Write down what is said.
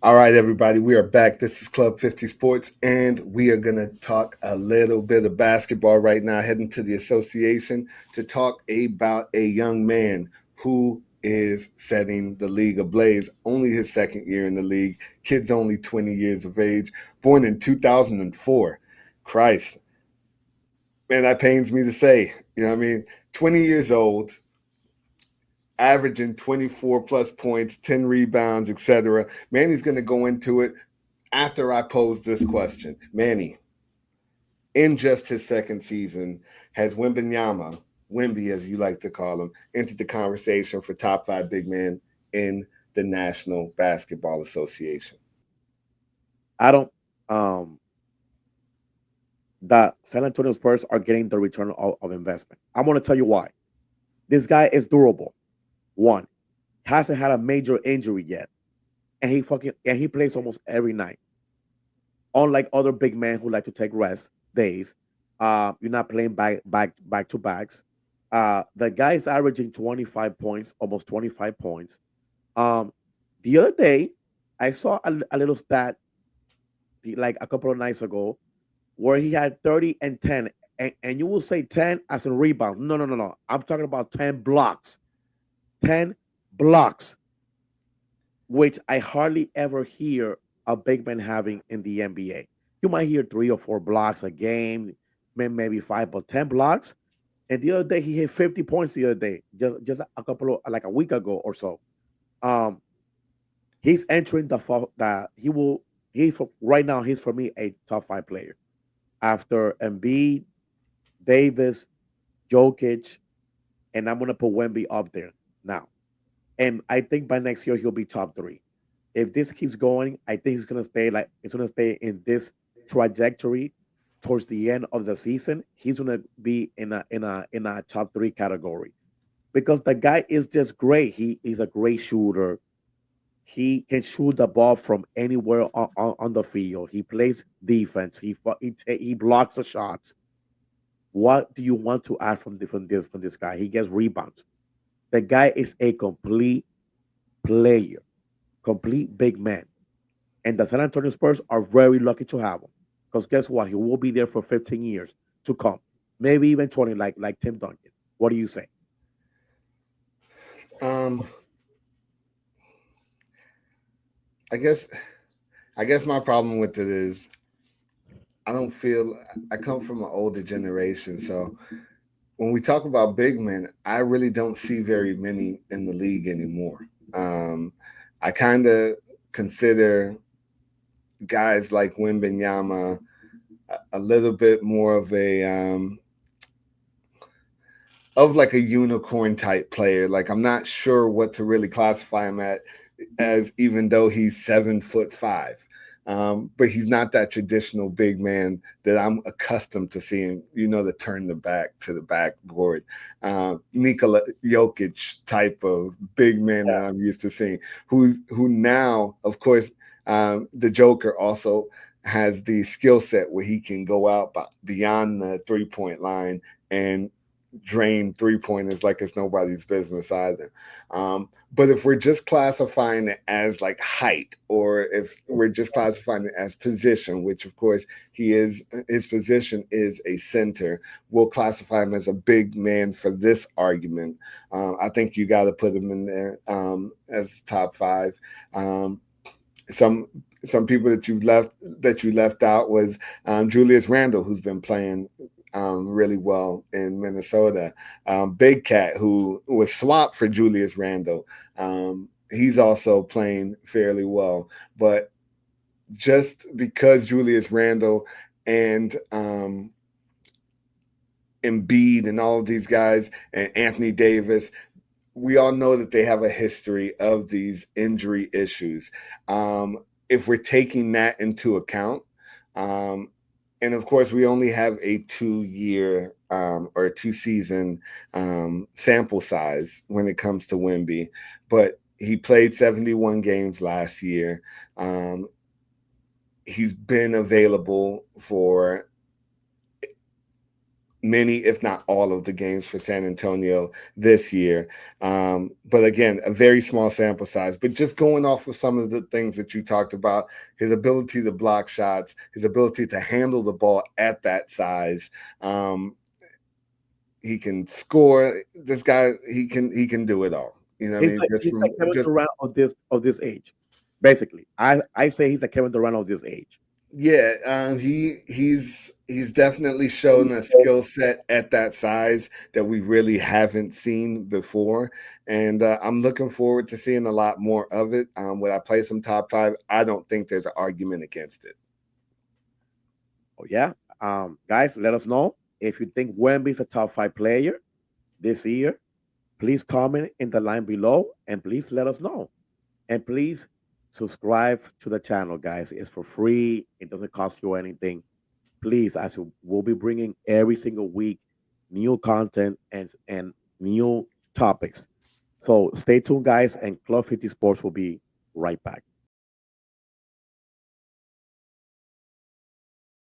All right, everybody, we are back. This is Club 50 Sports, and we are going to talk a little bit of basketball right now, heading to the association to talk about a young man who is setting the league ablaze. Only his second year in the league. Kid's only 20 years of age, born in 2004. Christ, man, that pains me to say. You know what I mean? 20 years old, averaging 24 plus points, 10 rebounds, etc. Manny's going to go into it after I pose this question. Manny, in just his second season, has Wmbanyyama, Wimby as you like to call him, entered the conversation for top five big men in the National Basketball Association? I don't. The San Antonio Spurs are getting the return of investment. I'm going to tell you why. This guy is durable. One, hasn't had a major injury yet, and he plays almost every night. Unlike other big men who like to take rest days, you're not playing back to backs. The guy is averaging 25 points, almost 25 points. Um, the other day, I saw a little stat like a couple of nights ago where he had 30 and 10. And you will say 10 as a rebound. No, no, no, no. I'm talking about 10 blocks. 10 blocks, which I hardly ever hear a big man having in the NBA. You might hear 3 or 4 blocks a game, maybe five, but 10 blocks. And the other day he hit 50 points the other day, just a couple of like a week ago or so. Um, he's entering that right now he's for me a top five player after Embiid, Davis, Jokic, and I'm gonna put Wemby up there now. And I think by next year he'll be top three. If this keeps going, I think it's gonna stay in this trajectory towards the end of the season. He's gonna be in a top three category because the guy is just great. He's a great shooter. He can shoot the ball from anywhere on the field. He plays defense. He blocks the shots. What do you want to add from this guy? He gets rebounds. The guy is a complete player, complete big man. And the San Antonio Spurs are very lucky to have him. Because guess what? He will be there for 15 years to come. Maybe even 20, like Tim Duncan. What do you say? Um, I guess I guess my problem with it is I don't feel I come from an older generation, so when we talk about big men, I really don't see very many in the league anymore. Um, I kind of consider guys like Wimbenyama a little bit more of like a unicorn type player. Like I'm not sure what to really classify him as, even though he's 7'5". But he's not that traditional big man that I'm accustomed to seeing, to turn the back to the backboard. Nikola Jokic type of big man that I'm used to seeing, who now, of course, the Joker also has the skill set where he can go out beyond the 3-point line and drain 3-pointers like it's nobody's business either. But if we're just classifying it as like height, or if we're just classifying it as position, which of course his position is a center, we'll classify him as a big man for this argument. I think you got to put him in there as top five. Um, some some people that you left out was Julius Randle, who's been playing really well in Minnesota. Big Cat, who was swapped for Julius Randle, he's also playing fairly well. But just because Julius Randle and Embiid and all of these guys and Anthony Davis, we all know that they have a history of these injury issues. If we're taking that into account, um, and of course, we only have a 2-year or 2-season sample size when it comes to Wimby, but he played 71 games last year. Um, he's been available for many, if not all, of the games for San Antonio this year. But again, a very small sample size. But just going off of some of the things that you talked about, his ability to block shots, his ability to handle the ball at that size. He can score. This guy, he can do it all. You know what I mean? Just He's like from Kevin just Durant of this age. Basically, I say he's the Kevin Durant of this age. Yeah, he's definitely shown a skill set at that size that we really haven't seen before, and I'm looking forward to seeing a lot more of it. When I play some top five, I don't think there's an argument against it. Oh yeah, guys, let us know if you think Wemby is a top 5 player this year. Please comment in the line below, and please let us know. And please subscribe to the channel, guys. It's for free. It doesn't cost you anything. Please, as we'll be bringing every single week new content and new topics. So stay tuned, guys, and Club 50 Sports will be right back.